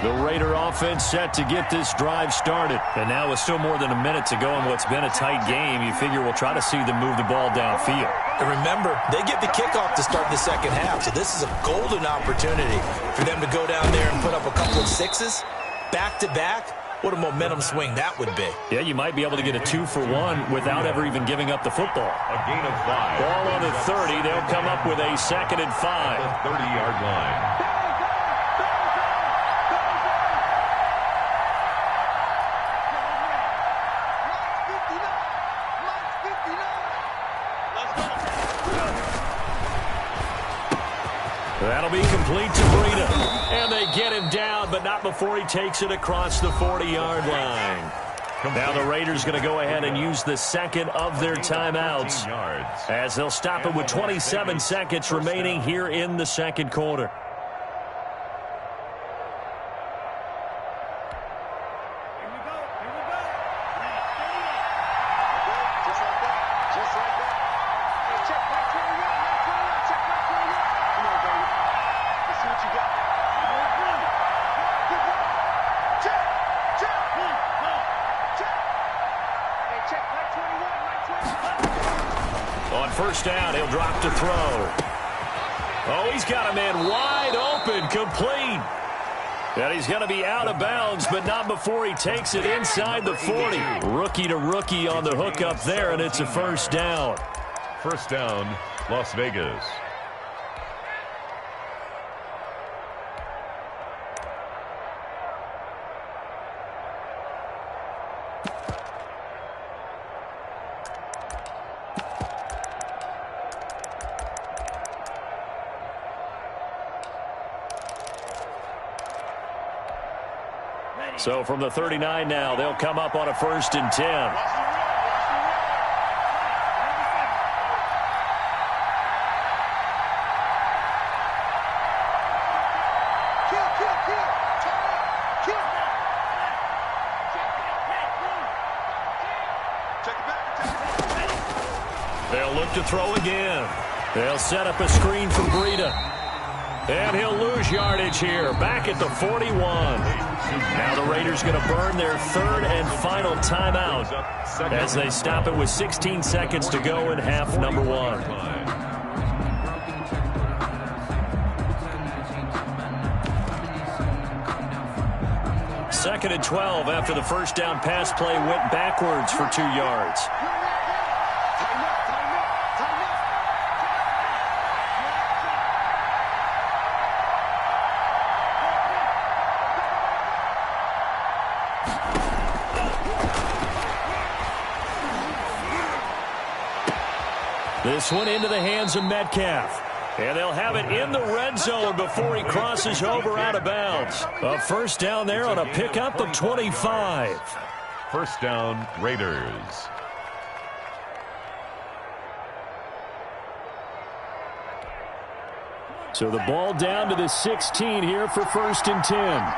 The Raider offense set to get this drive started. And now with still more than a minute to go in what's been a tight game, you figure we'll try to see them move the ball downfield. And remember, they get the kickoff to start the second half, so this is a golden opportunity for them to go down there and put up a couple of sixes back-to-back. What a momentum swing that would be. Yeah, you might be able to get a 2-for-1 without ever even giving up the football. A gain of 5. Ball on the 30. They'll come up with a 2nd and 5. The 30-yard line. That'll be complete to Breida. And they get him down, but not before he takes it across the 40-yard line. Now the Raiders going to go ahead and use the second of their timeouts as they'll stop it with 27 seconds remaining here in the second quarter. On first down, he'll drop to throw. Oh, he's got a man wide open, complete. And he's going to be out of bounds, but not before he takes it inside the 40. Rookie to rookie on the hook up there, and it's a first down. First down, Las Vegas. So from the 39 now, they'll come up on a 1st and 10. They'll look to throw again. They'll set up a screen for Breida. And he'll lose yardage here, back at the 41. Now the Raiders going to burn their 3rd and final timeout as they stop it with 16 seconds to go in half number 1. Second and 12 after the first down pass play went backwards for 2 yards. This one into the hands of Metcalf. And they'll have it in the red zone before he crosses over out of bounds. A first down there on a pickup of 25. First down, Raiders. So the ball down to the 16 here for 1st and 10.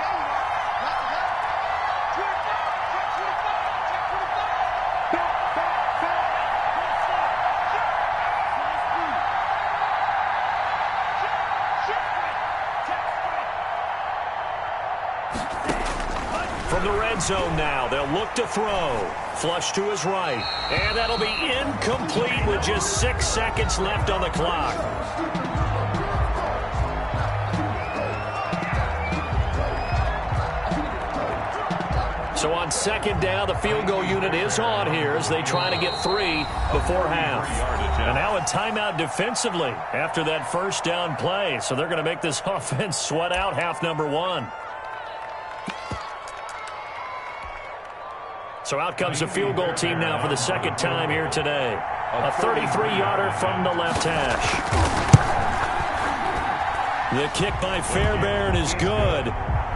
From the red zone now, they'll look to throw. Flush to his right. And that'll be incomplete with just 6 seconds left on the clock. So on second down, the field goal unit is on here as they try to get 3 before half. And now a timeout defensively after that first down play. So they're going to make this offense sweat out half number 1. So out comes the field goal team now for the second time here today. A 33-yarder from the left hash. The kick by Fairbairn is good.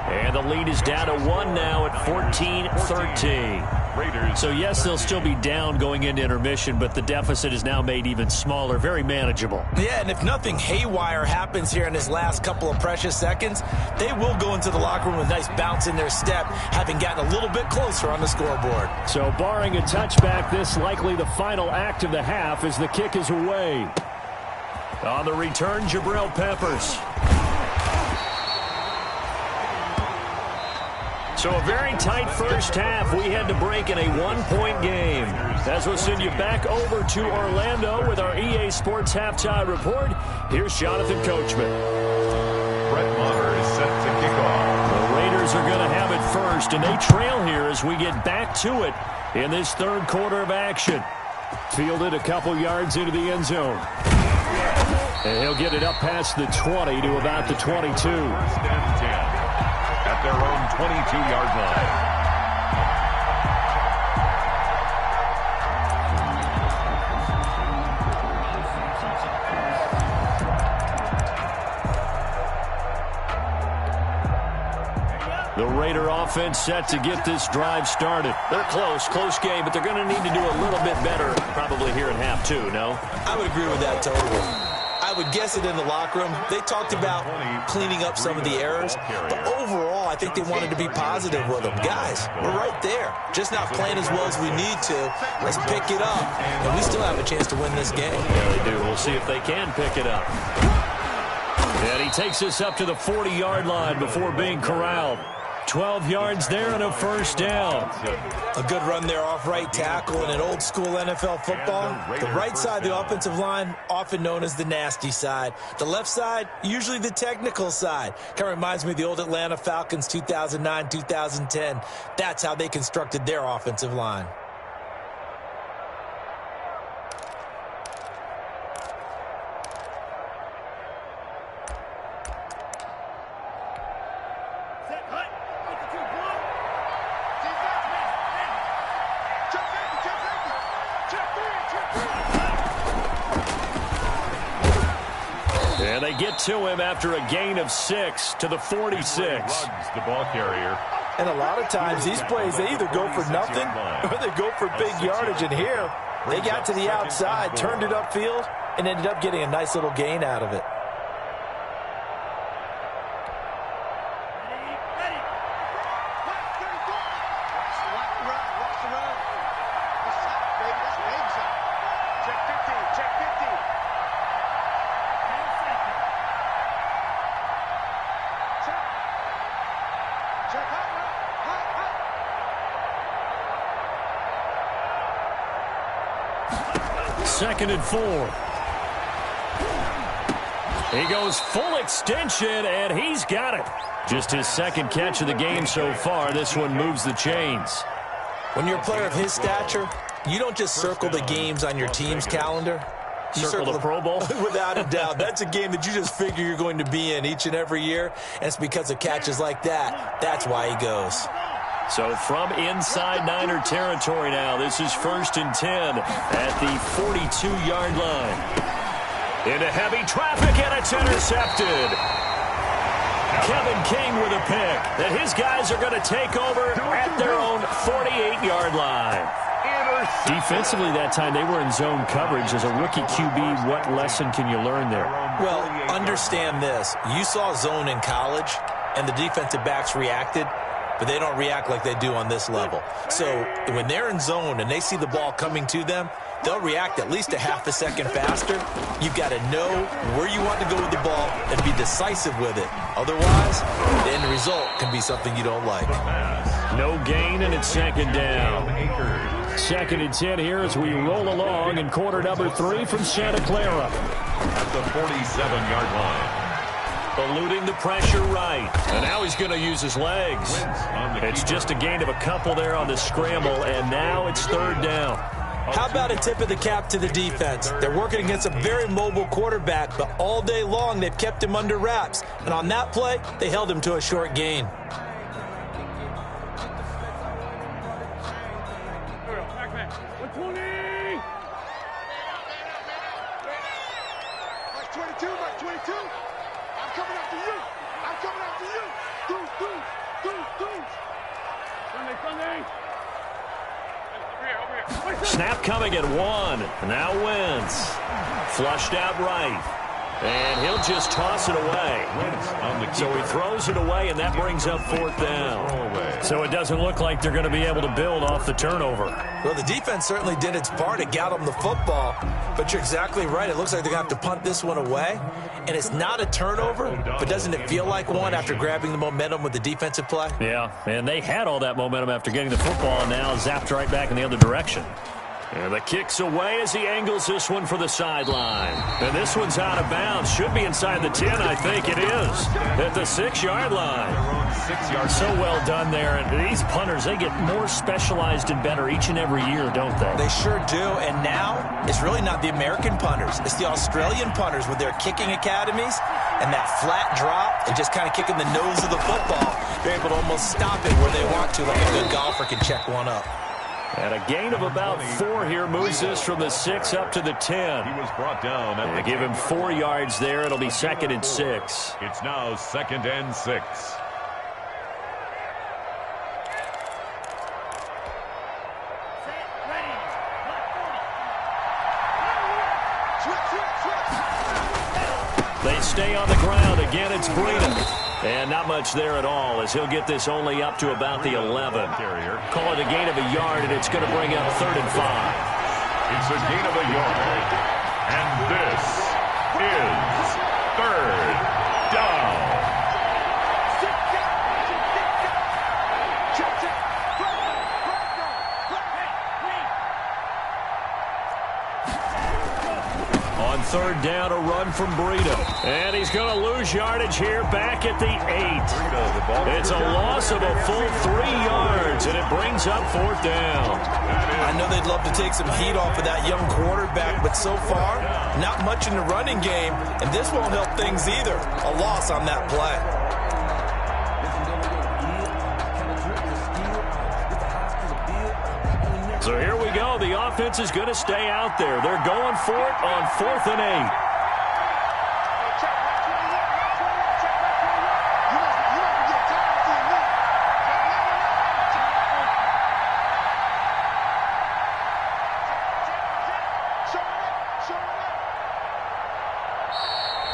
And the lead is down to 1 now at 14-13. So, yes, they'll still be down going into intermission, but the deficit is now made even smaller, very manageable. Yeah, and if nothing haywire happens here in his last couple of precious seconds, they will go into the locker room with a nice bounce in their step, having gotten a little bit closer on the scoreboard. So, barring a touchback, this likely the final act of the half as the kick is away. On the return, Jabril Peppers. So a very tight first half. We had to break in a one-point game. As we'll send you back over to Orlando with our EA Sports Halftime Report. Here's Jonathan Coachman. Brett Maher is set to kick off. The Raiders are going to have it first, and they trail here as we get back to it in this third quarter of action. Fielded a couple yards into the end zone. And he'll get it up past the 20 to about the 22. First and 10 at their own 22-yard line. The Raider offense set to get this drive started. They're close game, but they're going to need to do a little bit better probably here in half two, no? I would agree with that totally. I would guess it in the locker room. They talked about cleaning up some of the errors, but overall, I think they wanted to be positive with them. Guys, we're right there. Just not playing as well as we need to. Let's pick it up, and we still have a chance to win this game. Yeah, they do. We'll see if they can pick it up. And he takes us up to the 40-yard line before being corralled. 12 yards there and a first down. A good run there off right tackle in an old-school NFL football. The right side of the offensive line, often known as the nasty side. The left side, usually the technical side. Kind of reminds me of the old Atlanta Falcons 2009, 2010. That's how they constructed their offensive line. And they get to him after a gain of 6 to the 46. The ball carrier. And a lot of times these plays, they either go for nothing or they go for big yardage. And here, they got to the outside, turned it upfield, and ended up getting a nice little gain out of it. Second and 4. He goes full extension, and he's got it. Just his second catch of the game so far. This one moves the chains. When you're a player of his stature, you don't just circle the games on your team's calendar. You circle the Pro Bowl? Without a doubt. That's a game that you just figure you're going to be in each and every year, and it's because of catches like that. That's why he goes. So from inside Niner territory now, this is 1st and 10 at the 42-yard line. Into heavy traffic, and it's intercepted. Kevin King with a pick. And his guys are going to take over at their own 48-yard line. Defensively that time, they were in zone coverage. As a rookie QB, what lesson can you learn there? Well, understand this. You saw zone in college, and the defensive backs reacted, but they don't react like they do on this level. So when they're in zone and they see the ball coming to them, they'll react at least a half a second faster. You've got to know where you want to go with the ball and be decisive with it. Otherwise, the end result can be something you don't like. No gain, and it's second down. 2nd and 10 here as we roll along in quarter number 3 from Santa Clara. At the 47-yard line. Eluding the pressure right. And now he's going to use his legs. It's just a gain of a couple there on the scramble, and now it's 3rd down. How about a tip of the cap to the defense? They're working against a very mobile quarterback, but all day long they've kept him under wraps. And on that play, they held him to a short gain. Snap coming at 1. Now Wentz. Flushed out right. And he'll just toss it away. So he throws it away, and that brings up 4th down. So it doesn't look like they're going to be able to build off the turnover. Well, the defense certainly did its part to get them the football, but you're exactly right. It looks like they're going to have to punt this one away, and it's not a turnover, but doesn't it feel like one after grabbing the momentum with the defensive play? Yeah, and they had all that momentum after getting the football, and now zapped right back in the other direction. And the kick's away as he angles this one for the sideline. And this one's out of bounds. Should be inside the 10, I think it is. At the 6-yard line. So well done there. And these punters, they get more specialized and better each and every year, don't they? They sure do. And now, it's really not the American punters. It's the Australian punters with their kicking academies and that flat drop and just kind of kicking the nose of the football. They're able to almost stop it where they want to, like a good golfer can check one up. And a gain of about 4 here moves this from the 6 up to the 10. He was brought down. They give him 4 yards there. It'll be 2nd and 6. It's now 2nd and 6. They stay on the ground. Again, it's Breeden. And not much there at all as he'll get this only up to about the 11. Call it a gain of a yard, and it's going to bring up 3rd and 5. It's a gain of a yard. And this is 3rd down. On 3rd down, a run from Breeden. And he's going to lose yardage here back at the 8. It's a loss of a full 3 yards, and it brings up 4th down. I know they'd love to take some heat off of that young quarterback, but so far, not much in the running game, and this won't help things either. A loss on that play. So here we go. The offense is going to stay out there. They're going for it on 4th and 8.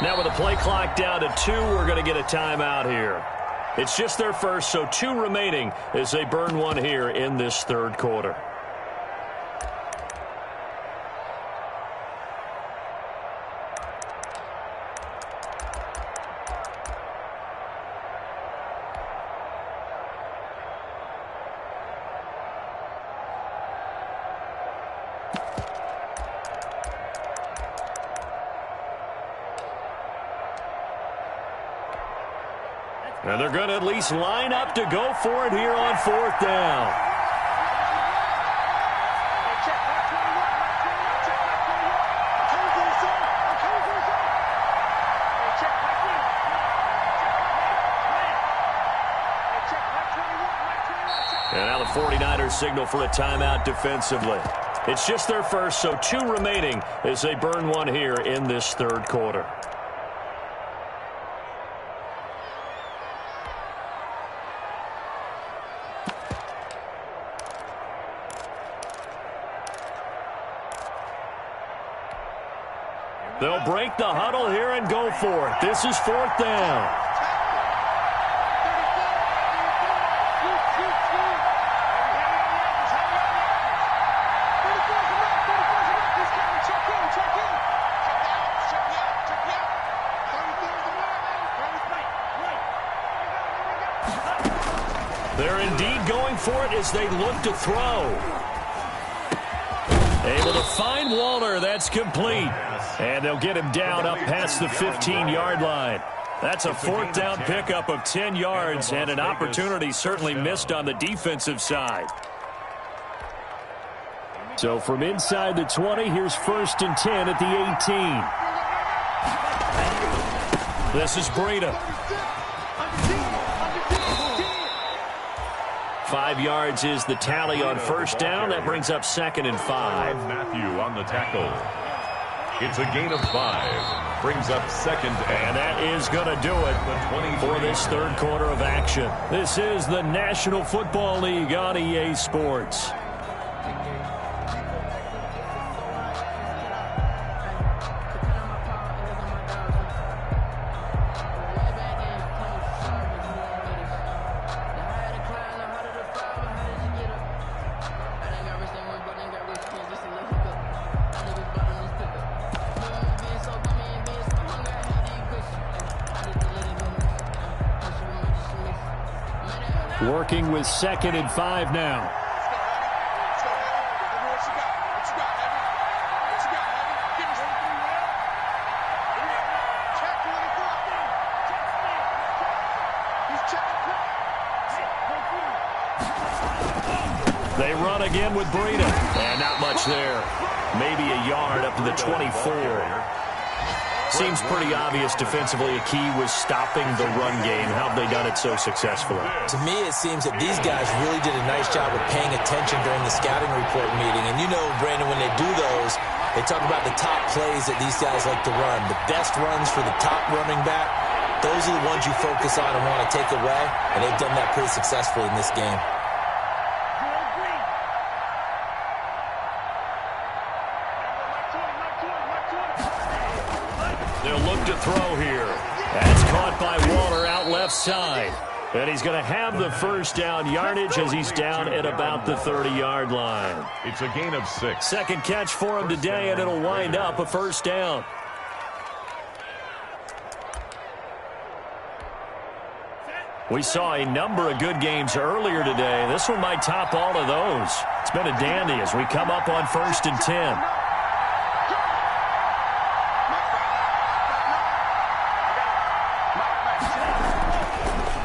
Now with the play clock down to 2, we're going to get a timeout here. It's just their first, so 2 remaining as they burn one here in this 3rd quarter. And they're going to at least line up to go for it here on 4th down. And now the 49ers signal for a timeout defensively. It's just their first, so 2 remaining as they burn one here in this 3rd quarter. They'll break the huddle here and go for it. This is 4th down. They're indeed going for it as they look to throw. Able to find Waller. That's complete. And they'll get him down up past the 15-yard line. That's a 4th down pickup of 10 yards and an opportunity certainly missed on the defensive side. So from inside the 20, here's 1st and 10 at the 18. This is Breeden. 5 yards is the tally on 1st down. That brings up 2nd and 5. Matthew on the tackle. It's a gain of 5. Brings up 2nd. And that is going to do it for this 3rd quarter of action. This is the National Football League on EA Sports. Working with 2nd and 5 now. They run again with Breida. And not much there. Maybe a yard up to the 24. Seems pretty obvious defensively a key was stopping the run game. How have they done it so successfully? To me, it seems that these guys really did a nice job of paying attention during the scouting report meeting. And you know, Brandon, when they do those, they talk about the top plays that these guys like to run. The best runs for the top running back, those are the ones you focus on and want to take away. And they've done that pretty successfully in this game. They'll look to throw here. That's caught by Waller out left side. And he's going to have the first down yardage as he's down at about the 30-yard line. It's a gain of 6. Second catch for him today, and it'll wind up a first down. We saw a number of good games earlier today. This one might top all of those. It's been a dandy as we come up on 1st and 10.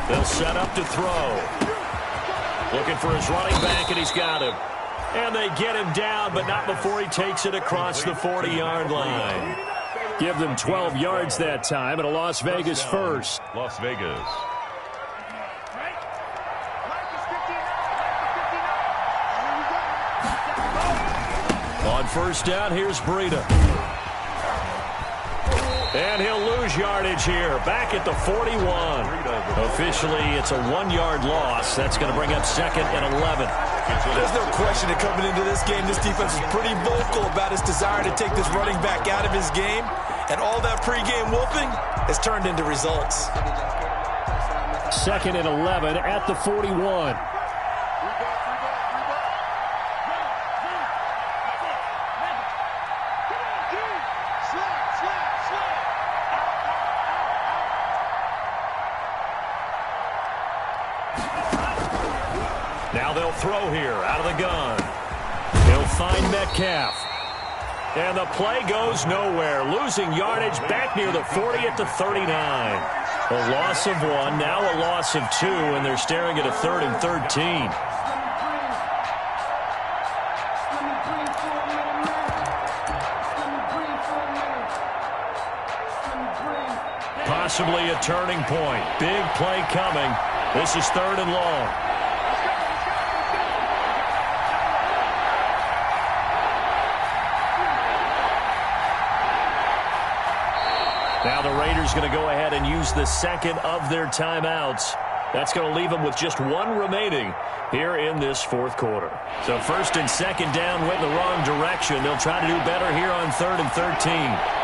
They'll set up to throw. Looking for his running back, and he's got him. And they get him down, but not before he takes it across the 40-yard line. Give them 12 yards that time, and a Las Vegas first. Las Vegas. On first down, here's Breida. And he'll lose yardage here. Back at the 41. Officially, it's a 1-yard loss. That's going to bring up 2nd and 11. There's no question that coming into this game, this defense is pretty vocal about its desire to take this running back out of his game. And all that pregame whooping has turned into results. 2nd and 11 at the 41. Now they'll throw here out of the gun. He'll find Metcalf. And the play goes nowhere. Losing yardage back near the 40 at the 39. A loss of 1, now a loss of 2, and they're staring at a 3rd and 13. Possibly a turning point. Big play coming. This is 3rd and long. Now the Raiders going to go ahead and use the second of their timeouts. That's going to leave them with just 1 remaining here in this 4th quarter. So 1st and 2nd down went in the wrong direction. They'll try to do better here on 3rd and 13.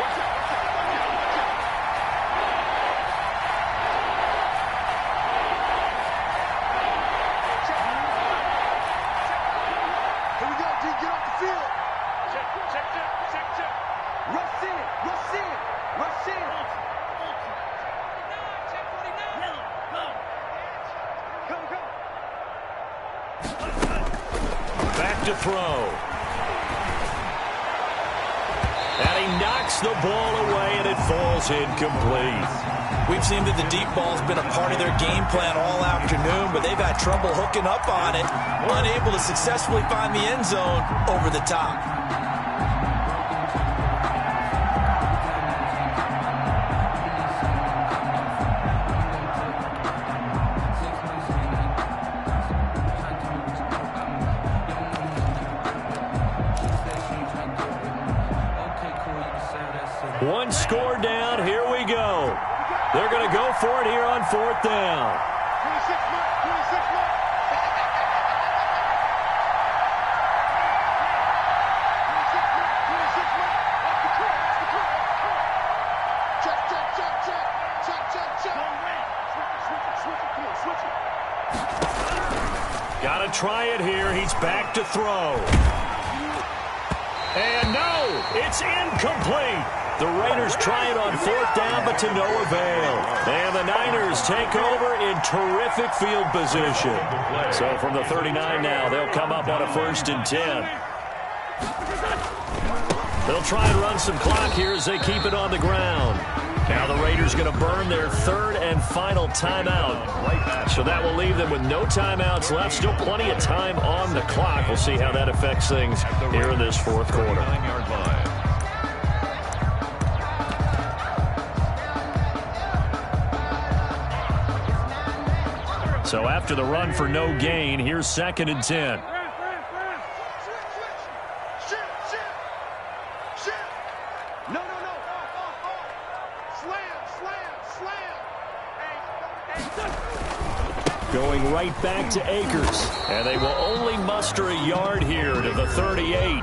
To throw. And he knocks the ball away, and it falls incomplete. We've seen that the deep ball's been a part of their game plan all afternoon, but they've had trouble hooking up on it, unable to successfully find the end zone over the top. One score down. Here we go. They're going to go for it here on 4th down. Got to try it here. He's back to throw. And no, it's incomplete. The Raiders try it on 4th down, but to no avail. And the Niners take over in terrific field position. So from the 39 now, they'll come up on a 1st and 10. They'll try and run some clock here as they keep it on the ground. Now the Raiders going to burn their 3rd and final timeout. So that will leave them with no timeouts left. Still plenty of time on the clock. We'll see how that affects things here in this 4th quarter. So after the run for no gain, here's 2nd and 10. Going right back to Akers. And they will only muster a yard here to the 38.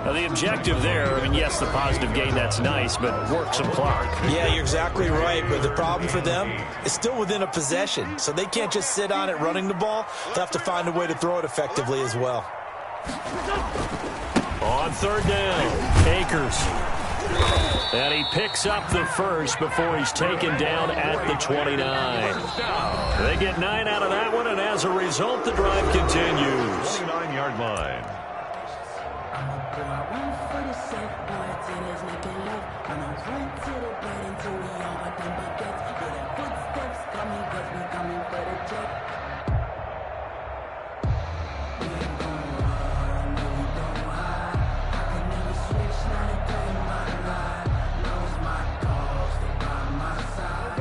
Now, the objective there, I mean, yes, the positive gain, that's nice, but work some clock. Yeah, you're exactly right, but the problem for them is still within a possession, so they can't just sit on it running the ball. They'll have to find a way to throw it effectively as well. On 3rd down, Akers. And he picks up the first before he's taken down at the 29. They get 9 out of that one, and as a result, the drive continues. 29-yard line.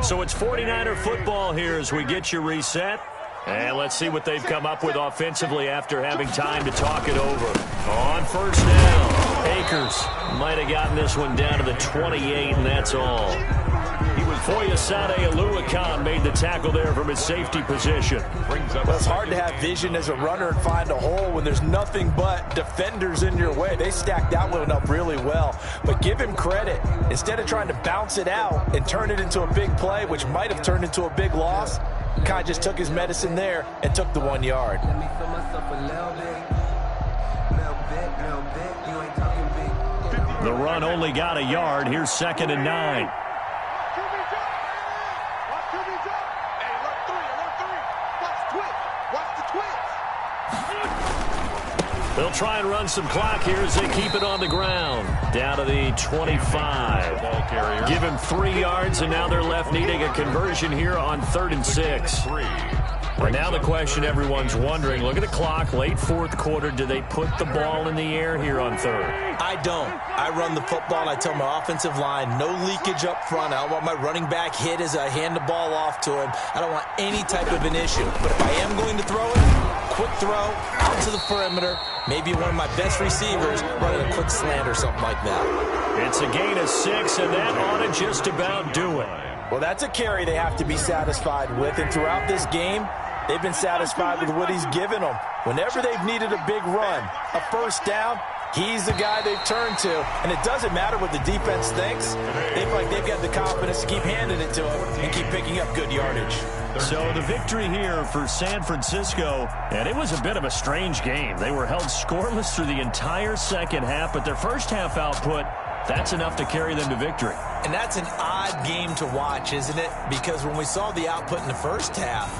So it's 49er football here as we get you reset. And let's see what they've come up with offensively after having time to talk it over. On 1st down, Akers might have gotten this one down to the 28, and that's all. Foyesade Oluwakan made the tackle there from his safety position. Well, it's hard to have vision as a runner and find a hole when there's nothing but defenders in your way. They stacked that one up really well. But give him credit. Instead of trying to bounce it out and turn it into a big play, which might have turned into a big loss, Kai just took his medicine there and took the 1 yard. The run only got a yard. Here's 2nd and 9. They'll try and run some clock here as they keep it on the ground. Down to the 25. Ball carrier. Give him 3 yards, and now they're left needing a conversion here on 3rd and 6. But now the question everyone's wondering, look at the clock, late 4th quarter. Do they put the ball in the air here on 3rd? I don't. I run the football, and I tell my offensive line, no leakage up front. I don't want my running back hit as I hand the ball off to him. I don't want any type of an issue. But if I am going to throw it, quick throw, out to the perimeter, maybe one of my best receivers running a quick slant or something like that. It's a gain of 6, and that ought to just about do it. Well, that's a carry they have to be satisfied with, and throughout this game, they've been satisfied with what he's given them. Whenever they've needed a big run, a 1st down, he's the guy they've turned to. And it doesn't matter what the defense thinks. They feel like they've got the confidence to keep handing it to him and keep picking up good yardage. So the victory here for San Francisco, and it was a bit of a strange game. They were held scoreless through the entire 2nd half, but their 1st half output, that's enough to carry them to victory. And that's an odd game to watch, isn't it? Because when we saw the output in the 1st half,